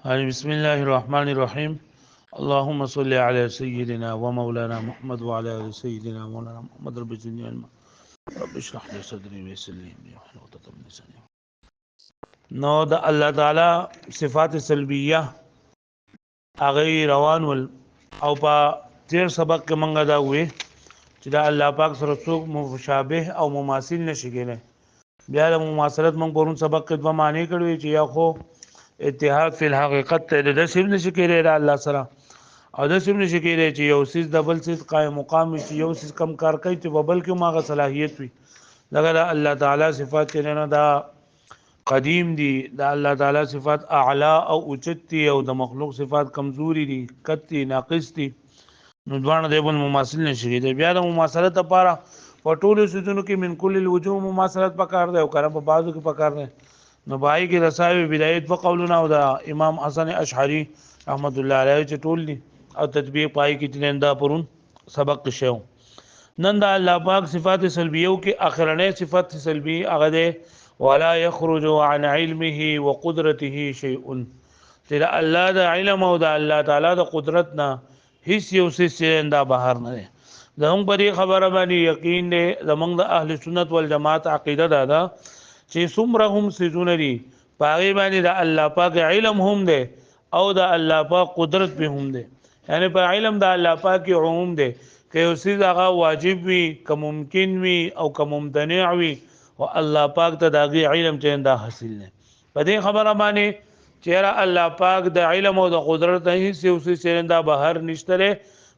بسم الله الرحمن الرحيم. اللهم صل على سيدنا ومولانا محمد وعلى ال سيدنا مولانا محمد. رب زدني علما رب اشرح لي صدري ويسر لي امري واحلل عقدة من لساني. نو د الله تعالی صفات سلبیه هغه روان ول او په تیر سبق کې مونږه دا وې چې دا الله پاک سره څوک مشابه او مماثل نشي کېږي. بیا د مماثلت مونږ پرون سبق کې دوه معنی کړو چې یا خو اتحاد فی الحقیقت ته د سیم نشي کېږي د الله سره او د سیم نشي کېږي چې یو سیس د بل سیس قائم مقام چې یو سیس کم کار کوي چې په بل کې ماغه صلاحیت وي. لکه الله تعالی صفات چې نه دا قدیم دي، د الله تعالی صفات اعلی او اوچت دي او د مخلوق صفات کمزوري دي، کتی ناقص دي. نو دوانه د بل مماثل نشي کېږي. بیا د مماثلت لپاره په ټولو سيزونو کې من کل الوجوه مماثلت پکار دی او کړه په بازو کې پکار دی. نو بای کې رساوی بدایت په قولونه او د امام حسن اشعری رحمت الله علیه چې ټول دي او تطبیق پای کې تلنده پرون سبق شو. نن دا الله پاک صفات سلبیو کې اخرنه صفات سلبی هغه ده ولا يخرج عن علمه وقدرته شيء. تر الله د علم او د الله تعالی د قدرت نه هیڅ یو څه دا بهر نه ده. زموږ په خبره باندې یقین دی، زموږ د اهل سنت والجماعت عقیده ده چې څومره هم سيزونه دي پاغي باندې د الله پاک علم هم دی او د الله پاک قدرت به هم دی. یعنی په علم د الله پاک عموم دی که یو څه هغه واجب وي که ممکن وي او که ممتنع وي او الله پاک ته دغه علم چې دا حاصل نه. په دې خبره باندې چې الله پاک د علم او د قدرت هیڅ یو څه دا بهر نشته.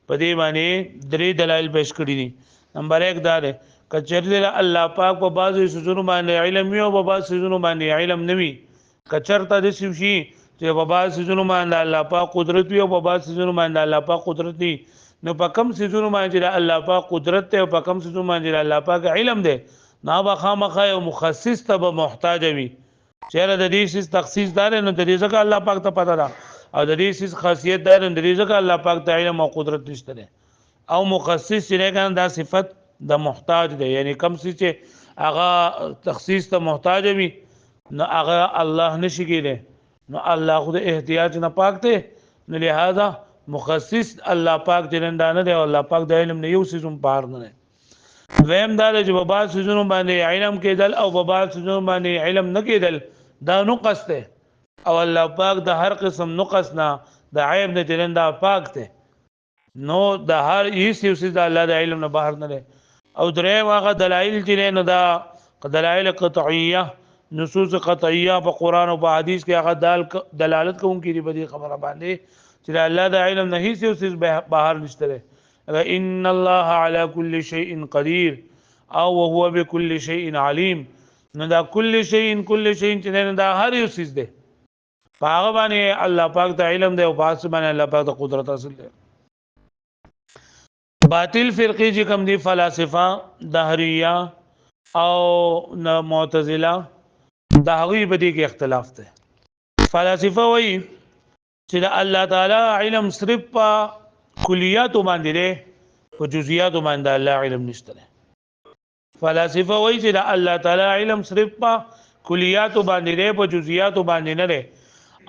په دې باندې درې دلایل پیش کړی دي. نمبر 1 دا ده کچرته الله پاک په بعضو سيزونو باندې علم وي او په بعضو سيزونو باندې علم نه وي. کچرته د شي چې په بعضو سيزونو باندې الله پاک قدرت وي او په بعضو سيزونو باندې الله پاک قدرت وي. نو په کم سيزونو باندې الله پاک قدرت ته او په کم سيزونو باندې الله پاک علم ده نه به خامخا او مخصص ته به محتاج وي. چیرې د دې سیس تخصیص دار نه د دې ځکه الله پاک ته پته ده او د دې سیس خاصیت دار نه د دې ځکه الله پاک ته علم او قدرت نشته او مخصص چې نه دا صفت د محتاج دی. یعنی کم څه چې هغه تخصیص ته محتاج وي نو هغه الله نشي کېږي. نو الله خود احتیاج نه پاک دی، نو لہذا مخصص الله پاک جننده نه دی او الله پاک د علم نه یو سيزون پار نه. ویم دا چې په بعض سيزونو باندې علم کېدل او په بعض سيزونو باندې علم نه کېدل دا نقص دی او الله پاک د هر قسم نقص نه د عیب نه جننده پاک دی. نو د هر هیڅ یو څه د الله د علم نه بهر نه دی. او درې واغه دلایل چې نه دا دلایل قطعیه نصوص قطعیه په قران او په حدیث کې هغه دلالت کوونکې دی په دې خبره باندې چې الله د علم نه هیڅ یو څه بهر نشته. ان الله على كل شيء قدير او وهو بكل شيء عليم. نو دا كل شيء چې نه دا هر یو څه دی په هغه باندې الله پاک د علم دی او په هغه باندې الله پاک د قدرت حاصل دی. باطل فرقی چې کوم دي فلاسفه دهریه او معتزله دا هغوی په دې کې اختلاف دی. فلاسفه وایي چې د الله تعالی علم صرف په کلیات باندې دی، په جزئیات باندې الله علم نشته. فلاسفه وایي چې د الله تعالی علم صرف په کلیات باندې دی، په جزئیات باندې نه دی.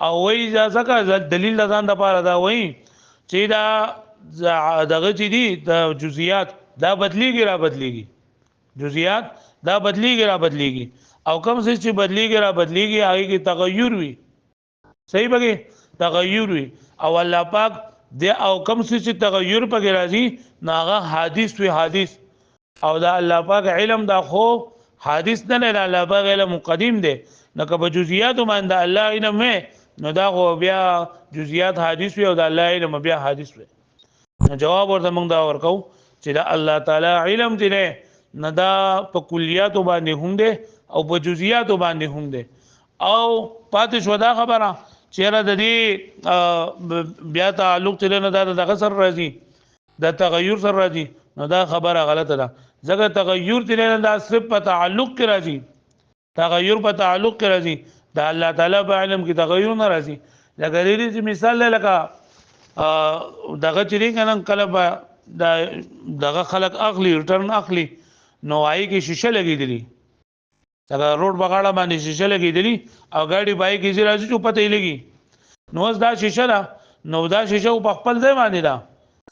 او وایي ځکه دلیل ځان د پاره دا وایي چې دا دغه چې دي د جزئیات دا بدلیږي را بدلیږي، جزئیات دا بدلیږي را بدلیږي او کوم څه چې بدلیږي را بدلیږي هغه کې تغیر وي. صحیح بګي تغیر وي او الله پاک د او کوم څه چې تغیر پکې راځي ناغه حادث وي حادث او دا الله پاک علم دا خو حادث نه نه الله پاک علم قدیم دی. نو که په جزئیات باندې الله علم نو دا خو بیا جزئیات حادث وي او دا الله علم بیا حادث وي. جواب ورته موږ دا ورکو چې دا الله تعالی علم دی نه دا په کلیات باندې هم دی او په جزئیات باندې هم دی. او پاتې شو دا خبره چې را د دې بیا تعلق تل نه دا دغه سر راځي د تغیر سر راځي. نو دا خبره غلطه ده ځکه تغیر تل نه دا صرف په تعلق کې راځي، تغیر په تعلق کې راځي. دا الله تعالی په علم کې تغیر نه راځي. لکه دې مثال لکه دغه چری کنه کله دغه خلق اخلي ریټرن اخلي نو آی کې شیشه لګیدلی دا روډ بغاړه باندې شیشه لګیدلی او ګاډي بای کې راځي چې پته یې لګي نو دا شیشه ده نو دا شیشه په خپل ځای باندې ده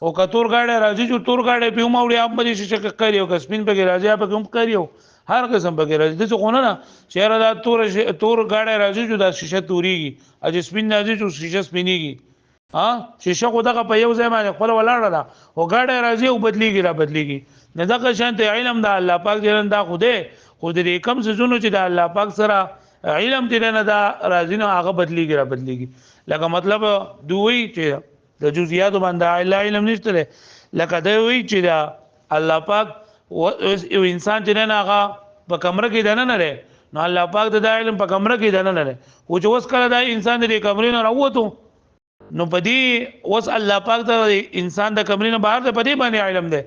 او کتور گاډي راځي چې تور گاډي په موړي هم به شیشه کې کړیو کسبین په کې راځي په کوم کړیو هر قسم په کې راځي د څه غونه نه چیرې دا تور گاډي راځي چې دا شیشه توريږي اج سپین راځي چې شیشه سپینیږي ها شیشه خو دغه په یو ځای باندې خپل ولاړه ده او گاډي راځي او بدلیږي را بدلیږي نه دغه شانته علم د الله پاک دې دا خوده خود دې کم سيزونو چې د الله پاک سره علم دې نه دا راځي نو هغه بدلیږي را بدلیږي لکه مطلب دوی چې د جزئیات باندې علم نشته لکه دوی چې دا الله پاک یو انسان چې نه هغه په کمره کې دنه نه لري نو الله پاک د علم په کمره کې دنه نه لري او چې اوس کله دا انسان د کمرې نه راوته نو پدې اوس الله پاک ته انسان د کمرې نه بهر د پدې باندې علم ده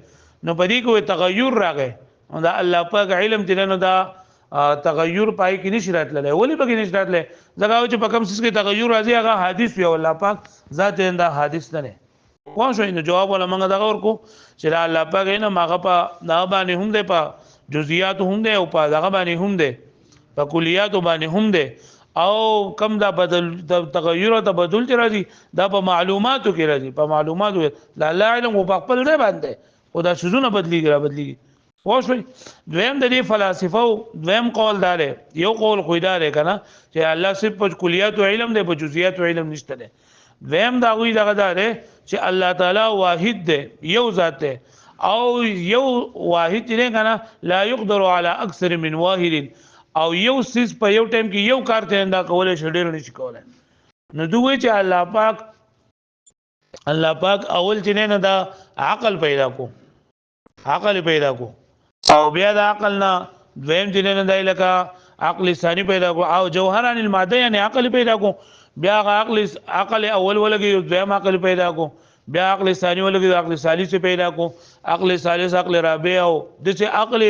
نو پدې کوئی تغیر راغی او دا الله پاک علم دې نه دا تغیر پای کې نشي راتللی ولی پکې نشي راتللی ځکه چې په کوم څه کې تغیر راځي هغه حادث وي الله پاک ذات انده حادث نه کوم شو نو جواب ولا موږ دغه ورکو چې الله پاک نه ماغه په دا باندې هم ده په جزئیات هم ده او په دغه باندې هم ده په کلیات باندې هم ده او کم دا بدل تغیر او تبدل چې راځي دا په معلوماتو کې راځي په معلوماتو لا علم او په خپل ځای باندې او دا شذونه بدلیږي را بدلیږي واښوي دویم د دې فلسفه دویم قول دار یو قول خو دار کنه چې الله صرف په کلیات او علم دی په جزئیات او علم نشته دی دویم دا غوي دغه دار چې الله تعالی واحد دی یو ذات دی او یو واحد دی کنه لا يقدر على اكثر من واحد او یو سیس په یو ټیم کې یو کار ته انده کولای شډیر نشي کولای نو دوی چې الله پاک اول چې نه دا عقل پیدا کو او بیا د عقل نه دویم چې نه دی لکه عقل ثانی پیدا کو او جوهران الماده یعنی عقل پیدا کو بیا عقل اول ولګي دویم عقل پیدا کو بیا عقل ثانی ولګي عقل ثالث پیدا کو عقل ثالث عقل رابع او د عقل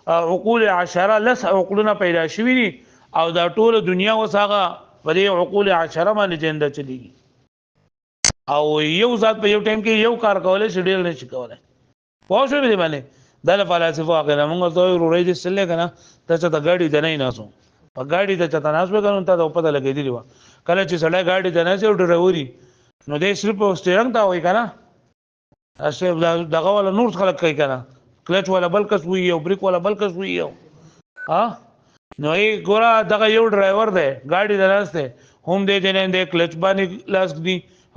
عقول عشره لس عقلونه پیدا شوي دي او دا ټول دنیا وساغه په دې عقول عشره باندې جنده چلیږي او یو ذات په یو ټیم کې یو کار کولای شي ډیر نشي کولای پوه شو دې باندې دا فلسفه هغه موږ ته روړې دي سره کنه ته چې د ګاډي د نه ناسو په ګاډي ته چې تناس وکړو ته په پته لګېدلی و کله چې سړی ګاډي ته نه سي ډروري نو دې صرف سټیرنګ تا وای کنه اشه دغه ولا نور خلک کوي کنه کلچ ولا بل کس وی او بریک ولا بل کس وی ها نو یې ګورا دغه یو ډرایور دی ګاډي دراسته هم دې نه کلچ باندې لاس دی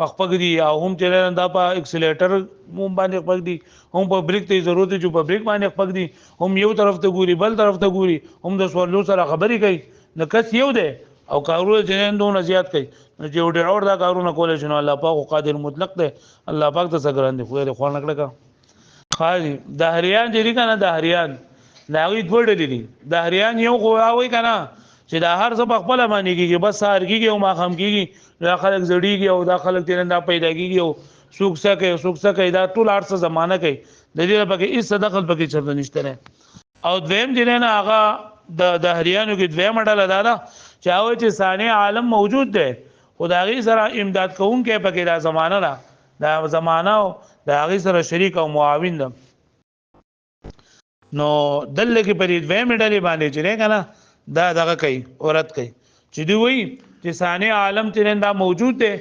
خپګ دی او هم چې دا په اکسیلیټر هم باندې خپګ دی هم په بریک ته ضرورت چې په بریک باندې خپګ دی هم یو طرف ته ګوري بل طرف ته ګوري هم د سوالو سره خبرې کوي نو کس یو دی او کارونه چې دوه زیات کوي نو چې ډېر اور دا کارونه کول شي نو الله پاک قادر مطلق دی الله پاک ته څنګه دی خو یې خو نه کړه خاصي دهریان چې کنه دهریان لاوی دوړلې دي دهریان یو غواوي کنه چې دا هر څه په خپل باندې کیږي بس سار کیږي او ما خام کیږي دا خلک زړیږي او دا خلک تیرنده پیدا کیږي او سوکسه دا ټول ارڅ زمانہ کوي د دې لپاره هیڅ دخل پکې چرته نشته نه او دویم چې نه هغه د دهریانو کې دویم ډله دا چې هغه چې ثاني عالم موجود دی خدای سره امداد کوونکې پکې دا زمانہ را دا زمانہ دا هغه سره شریک او معاون ده نو دلته کې پرې دویم ډلې باندې چې نه کنه دا دغه کوي اورت کوي چې دی وی چې ثاني عالم ترنده موجود دی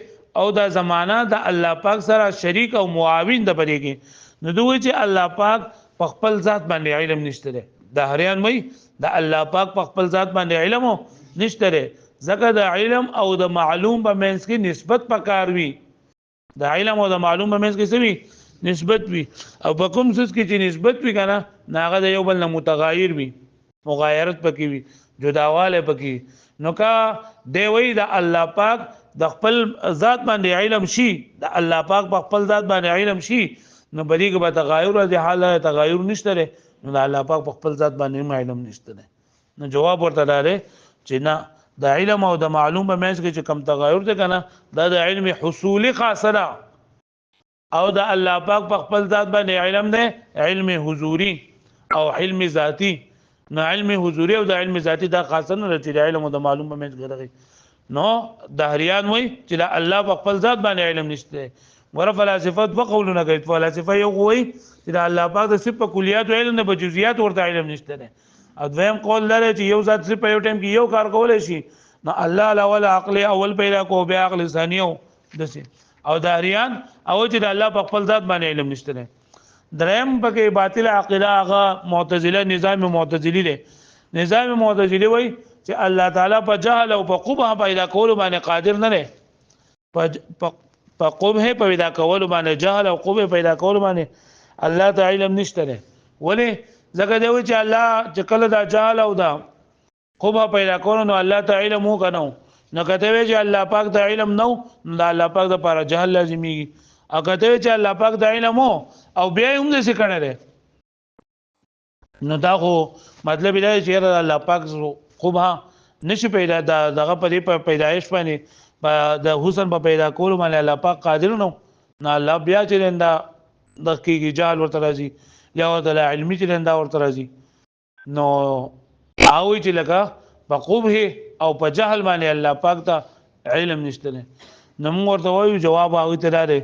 او دا زمانہ د الله پاک سره شریک او معاون ده پرې کې نو دوی چې الله پاک په خپل ذات باندې علم نشته دی د هریان وای د الله پاک په خپل ذات باندې علم نشته دی ځکه د علم او د معلوم په منځ کې نسبت پکار وي د علم او د معلوم په منځ کې څه وي نسبت وي او په کوم څه کې چې نسبت وي کنه ناغه د یو بل نه متغایر وي مغایرت پکې وي جداواله پکې نو کا دی وی د الله پاک د خپل ذات باندې علم شي د الله پاک په خپل ذات باندې علم شي نو بلیګ به تغایر د حاله تغایر نشته نو د الله پاک په خپل ذات باندې علم نشته نو جواب ورته داله چې نه د علم او د معلوم په منځ کې چې کم تغایر ده کنه دا د علم حصولي خاصه او د الله پاک په خپل ذات باندې علم ده علم حضوري او علم ذاتی نو علم حضوري او د علم ذاتی دا خاصه نه لري علم او د معلوم په منځ کې نو دهریان وای چې الله په خپل ذات باندې علم نشته ور فلسفه په قولونه کوي فلسفه یو وای چې الله پاک د صفه کلیات او علم د جزئیات ورته علم نشته او دویم قول لري چې یو ذات صرف په یو ټیم کې یو کار کولای شي نو الله الاول عقل اول پیدا کو بیا عقل ثانیو دسه او داریان او چې د الله په خپل ذات باندې علم نشته نه دریم پکې باطل عقیده هغه معتزله نظام معتزلی دی نظام معتزلی وای چې الله تعالی په جهل او په قبح پیدا کول باندې قادر نه دی په قبح پیدا کول باندې جهل او قبح پیدا کول باندې الله تعالی علم نشته نه ولی زګه دی چې الله چې کله دا جهل او دا قبح پیدا کول نو الله تعالی علم مو کنو نو کته وی چې الله پاک ته علم نو دا الله پاک د پر جهل لازمي او کته وی چې الله پاک ته علم او بیا هم دې څه کړه نو دا خو مطلب دی چې الله پاک قبح نشي پیدا دغه په پیدایش باندې د حسن په پیدا کول باندې الله پاک قادر نو نه الله بیا چې دا د کیږي جهل ورته راځي یا ورته علمي چې دا ورته راځي نو او چې لکه په قبح او په جهل باندې الله پاک ته علم نشته نه نو موږ ورته وایو جواب هغه ته راځي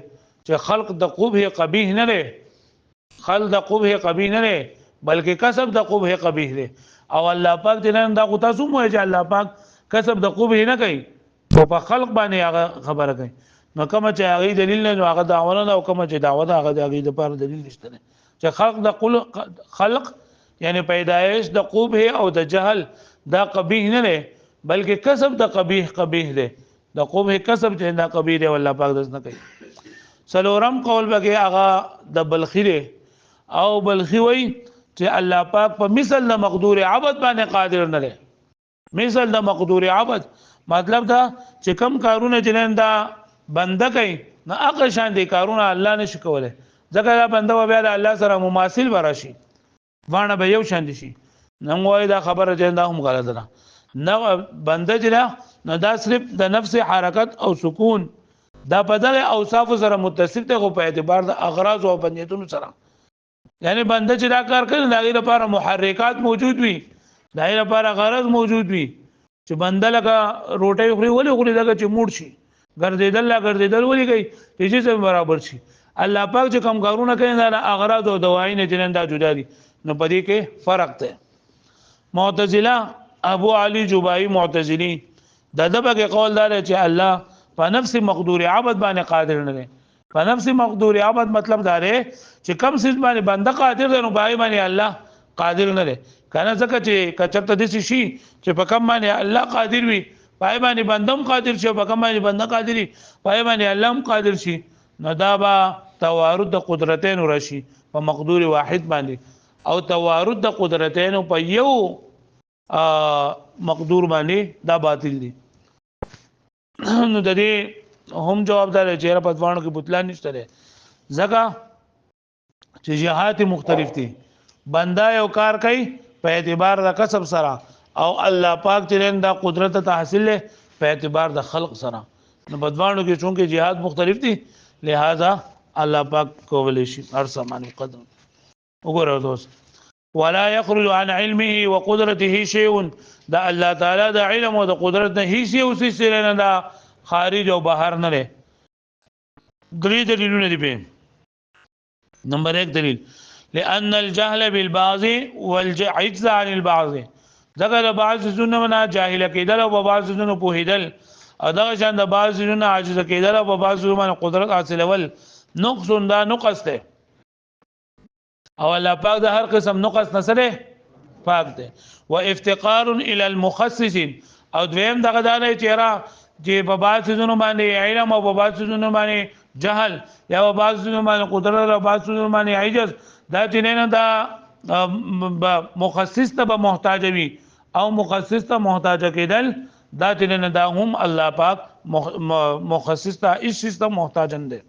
چې خلق د قبح قبیح نه لري خلق د قبح قبیح نه لري بلکې کسب د قبح قبیح دی او الله پاک دې نن دا تاسو مو چې الله پاک کسب د قبح نه کوي او په خلق باندې هغه خبره کوي نو کوم چې هغه دلیل نه هغه دعوه او کوم چې دعوه هغه د هغه لپاره دلیل نشته چې خلق یعنی پیدایش د قبح او د جهل دا قبیح نه دی بلکې کسب د قبیح دی د قبح کسب چې دا قبیح دی والله پاک داس نه کوي سلورم قول بګه هغه د بلخی دی او بلخی وای چې الله پاک په مثل د مقدور عبد باندې قادر نه دی مثل د مقدور عبد مطلب دا چې کم کارونه جنن دا بنده کوي نه هغه شان دي کارونه الله نشي کولای ځکه دا بنده بیا د الله سره مماثل ورشي وانه به یو شان دي شي نن وای دا خبره چې دا هم غلط ده نه بنده جنا نه دا صرف د نفس حرکت او سکون دا په دغه اوصاف سره متصل ته په اعتبار د اغراض او بنیتونو سره یعنی بنده چې دا کار کوي دا غیر لپاره محرکات موجود وي دا غیر لپاره غرض موجود وي چې بنده لکه روټي خوري ولې خوري دا چې موړ شي ګرځیدل ولې کوي چې څه برابر شي الله پاک چې کوم کارونه کوي دا اغراض او دوايي نه جنن دا جدا دي نو پدې کې فرق ده معتزله ابو علي جبائي معتزلي د دغه قول دار چې الله په نفس مقدور عبد باندې قادر نه دی په نفس مقدور عبد مطلب دا دی چې کم سیز باندې بنده قادر دی نو پای باندې الله قادر نه دی کنه ځکه چې کچرته د شي چې په کم باندې الله قادر وي پای باندې بندم قادر شي په کم باندې بنده قادر وي پای باندې الله هم قادر شي نو دا با توارد د قدرتین راشي په مقدور واحد باندې او توارد د قدرتین په یو مقدور باندې دا باطل دي نو د دې هم جوابدار چې په ځوانو کې بوتلان نشته ده ځکه چې جهات مختلف دي بندا یو کار کوي په اعتبار د کسب سره او الله پاک چې دا قدرت ته حاصل له په اعتبار د خلق سره نو په ځوانو کې چونکه جهات مختلف دي لہذا الله پاک کولای شي هر سامان قدر وګورئ دوست ولا يخرج عن علمه وقدرته شيء دا الله تعالی د علم او د قدرت نه هیڅ یو څه نه دا خارج او بهر نه لري درې دلیلونه دي په نمبر 1 دلیل لان الجهل بالبعض والعجز عن البعض ذکر بعض زونه جاهل کېدل او بعض زونه پوهیدل او دا شان د بعض زونه عاجز کېدل او بعض زونه قدرت حاصلول نقص دا نقص ده او الله پاک د هر قسم نقص نسره پاک ده و افتقار الى المخصص او دویم دغه دالای چیرې چې په بعض زونه باندې علم او په بعض زونه باندې جهل یا په بعض زونه باندې قدرت او بعض زونه باندې عجز دا چې نه دا مخصص ته به محتاج وي او مخصص ته محتاج کېدل دا چې نه دا هم الله پاک مخصص ته هیڅ ته محتاج نه دي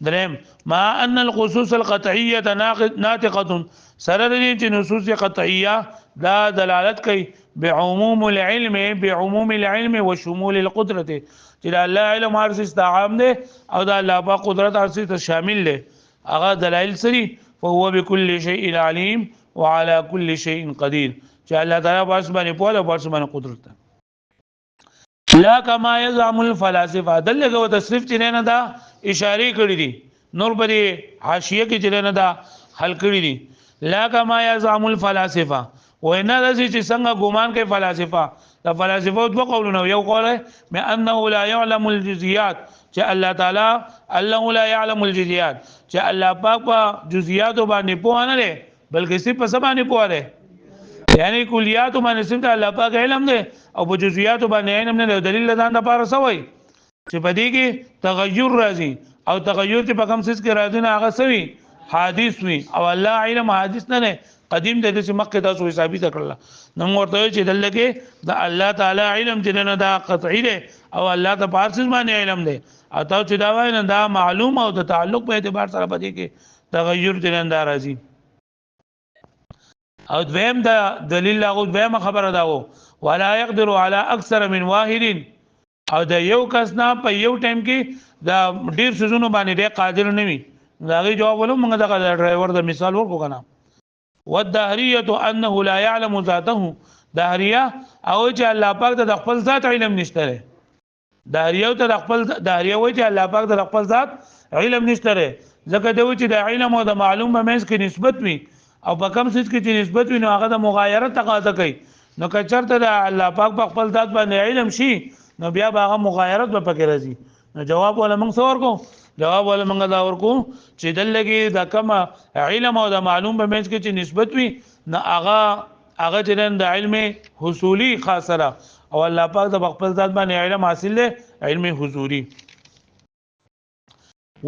درم ما ان الخصوص القطعيه ناطقه سره دي چې نصوص قطعيه دا دلالت کوي بعموم العلم وشمول القدره چې الله علم هر څه عام دي او دا الله په قدرت هر څه شامل دي هغه دلایل سری فهو بكل شيء عليم وعلى كل شيء قدير چې الله تعالی په اسمانه په او په اسمانه قدرت لا كما يزعم الفلاسفه دلته تصریف چې نه دا اشاره کړی دي نور په حاشیه کې چې نه دا حل کړی دي لا كما يزعم الفلاسفه وینا د چې څنګه ګومان کوي فلسفه دا فلسفه دوه قولونه یو قول بانه لا يعلم الجزئيات چې الله تعالی الله لا يعلم الجزئيات چې الله پاک په جزئیات باندې پوه نه دی بلکې صرف په سبانه پوه دی یعنی کلیات باندې صرف الله پاک علم دی او په جزئیات باندې علم نه دی دلیل ځان د پاره سوی چې په دې کې تغیر راځي او تغیر چې په کوم څه کې راځي نه هغه سوی حادث وي او الله علم حادث نه نه قدیم د دې مکه تاسو ثابت کړل نو ورته چې دلته د الله تعالی علم چې نه دا قطعی دی او الله ته پارس باندې علم دی او تاسو چې دا وایي نه دا معلوم او د تعلق په اعتبار سره پدې کې تغیر چې نه راځي او دویم دا دلیل لاغو دویم خبره دا وو ولا يقدر على اكثر من واحد او د یو کس نه په یو ټایم کې دا ډیر سيزونو باندې ډیر قادر نه وي دا غي جواب ولوم موږ دا ډرایور د مثال ورکو کنه والدهريه انه لا يعلم ذاته دهریه او چې الله پاک د خپل ذات علم نشته دهریه ته د خپل دهریه وایي چې الله پاک د خپل ذات علم نشته ځکه دوی چې د علم او د معلوم په منځ کې نسبت وي او په کوم څه کې چې نسبت وي نو هغه د مغایرت تقاضا کوي نو که چېرته د الله پاک په خپل ذات باندې علم شي نو بیا به هغه مغایرت به پکې راځي نو جواب ولا موږ څه ورکو جواب ولا موږ دا ورکو چې دلته د کوم علم او د معلوم په منځ کې چې نسبت وي نو هغه چې د علم حصولي خاصه او الله پاک د خپل ذات باندې علم حاصل دی علم حضوري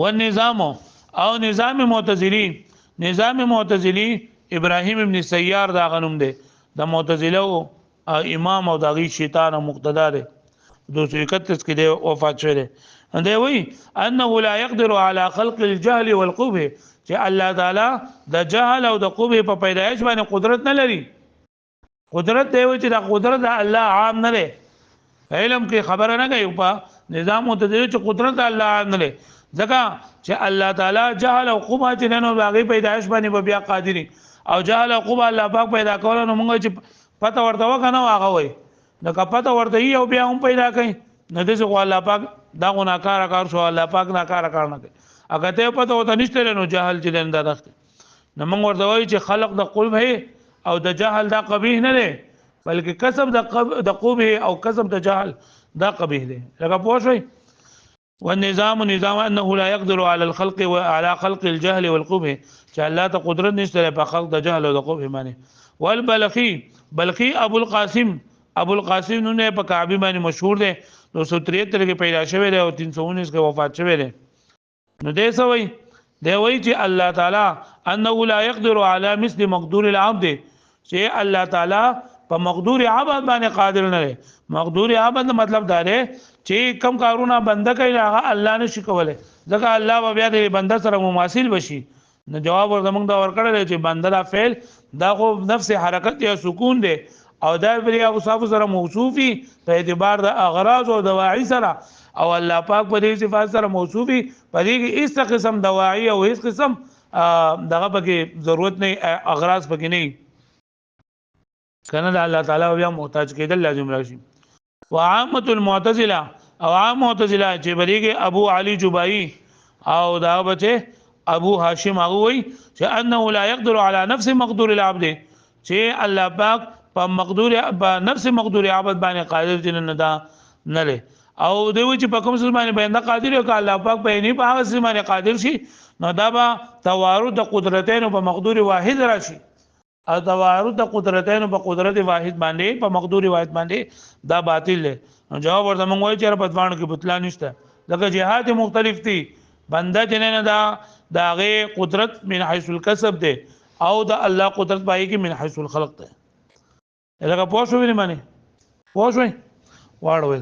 والنظام او نظام معتزلی ابراهیم ابن سیار دا غنوم دی د معتزله امام او دغه شیطان او مقتدا دی 231 کې دی وفات شوی دی دی وی انه لا يقدر على خلق الجهل والقبه چې الله تعالی د جهل او د قبه په پیدایش باندې قدرت نه لري قدرت دی وی چې د قدرت الله عام نه دی علم کې خبره نه کوي په نظام متدین چې قدرت الله عام نه لري ځکه چې الله تعالی جهل او قبه چې نن باغی پیدایش باندې بیا قادری او جهل او قبه الله پاک پیدا کول نو موږ چې پته ورته وکنه واغه وای نو که پته ورته یو بیا هم پیدا کړي نو دې څو الله پاک دا غناکار کار شو الله پاک ناکار کار نه کوي اګه ته پته وته نشته نو جهل چې نن دا دخته نو موږ ورته وای چې خلق د قلب او د جهل دا قبیح نه دی بلکې کسب د قبه او کسب د جهل دا قبیح دی لکه پوښوي والنظام انه لا يقدر على الخلق وعلى خلق الجهل والقبه چې الله ته قدرت نشته په خلق د جهل او د قبه باندې والبلخي ابو القاسم نو په کعبه باندې مشهور دی 273 کې پیدا شوی دی او 319 کې وفات شوی دی نو دې سوي دی وایي چې الله تعالی انه لا يقدر على مثل مقدور العبد چې الله تعالی په مقدور عبد باندې قادر نه دی مقدور عبد مطلب دا دی چې کم کارونه بنده کوي هغه الله نشي کولای ځکه الله بیا د بنده سره مماثل بشي نو جواب ورته موږ دا ورکړل چې بنده دا فعل دا خو نفس حرکت یا سکون دی او دا بیا اوصاف سره موصوفي په اعتبار د اغراض او دواعي سره او الله پاک په دې صفات سره موصوفي په دې کې هیڅ قسم دواعي او هیڅ قسم دغه پکې ضرورت نه اغراض پکې نه کنه الله تعالی بیا محتاج کېدل لازم راشي وعامه المعتزله او عام معتزله چې بریګه ابو علي جبائي او دا بچه ابو هاشم هغه وی چې انه لا يقدر على نفس مقدور العبد چې الله پاک په مقدور نفس مقدور عبد باندې قادر دي نه دا نه له او دوی چې په کوم څه باندې باندې قادر او الله پاک په نه په هغه څه باندې قادر شي نو دا به توارد قدرتین په مقدور واحد راشي او توارد قدرتین په قدرت واحد باندې په مقدور واحد باندې دا باطل دی نو جواب ورته موږ وایو چې په ځوان کې بوتلا نشته ځکه جهات مختلف دي بنده جننه دا غي قدرت من حيث الكسب ده او دا الله قدرت پای کې من حيث الخلق ده لکه پوښوي نه معنی پوښوي واړوي